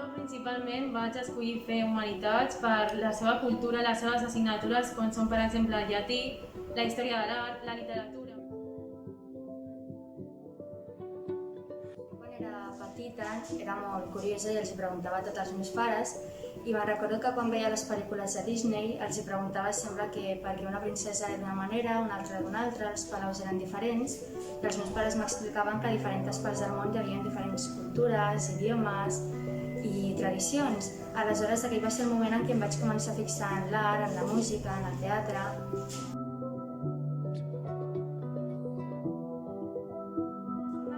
Jo principalment vaig escollir fer humanitats per la seva cultura, les seves assignatures, com són per exemple el llatí, la història de l'art, la literatura. Quan era petita era molt curiosa i els preguntava a tots els meus pares i me'n recordo que quan veia les pel·lícules de Disney els preguntava sempre que per què una princesa era d'una manera, una altra d'una altra, els palaus eren diferents i els meus pares m'explicaven que a diferents parts del món hi havia diferents cultures, idiomes i tradicions. Aleshores aquell va ser el moment en què em vaig començar a fixar en l'art, en la música, en el teatre.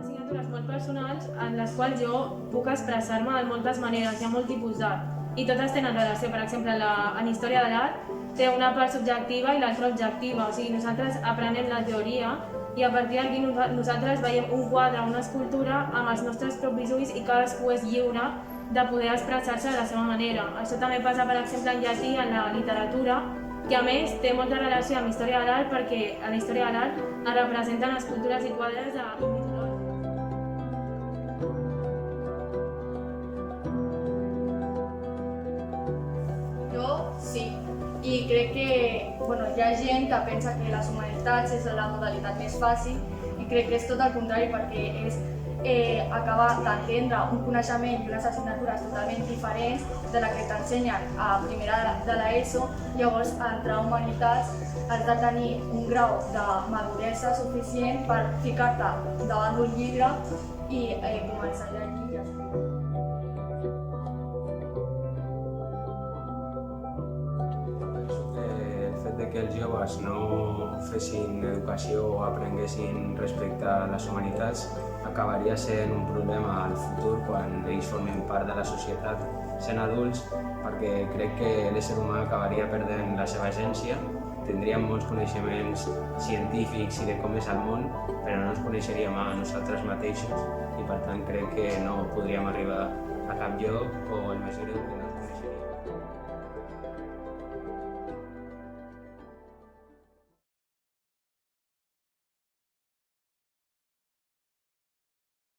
Assignatures molt personals en les quals jo puc expressar-me de moltes maneres, hi ha molt tipus d'art i totes tenen relació. Per exemple, en història de l'art té una part subjectiva i l'altra objectiva, o sigui, nosaltres aprenem la teoria i a partir d'aquí nosaltres veiem un quadre, una escultura amb els nostres propis ulls i cadascú és lliure de poder expressar-se de la seva manera. Això també passa, per exemple, en llatí, en la literatura, que a més té molta relació amb història de l'art perquè a la història de l'art es representen escultures i quadres mitològics. Jo sí, i crec que hi ha gent que pensa que les humanitats és la modalitat més fàcil i crec que és tot el contrari perquè és acabar d'entendre un coneixement i unes assignatures totalment diferents de la que t'ensenyen a primera de l'ESO. Llavors, entrar a humanitats has de tenir un grau de maduresa suficient per ficar-te davant d'un llibre i començar a llegir i escriure. Que els joves no fessin educació o aprenguessin respecte a les humanitats acabaria sent un problema al futur quan ells formin part de la societat sent adults, perquè crec que l'ésser humà acabaria perdent la seva essència. Tindríem molts coneixements científics i de com és el món, però no ens coneixeríem a nosaltres mateixos i per tant crec que no podríem arribar a cap lloc o el més greu que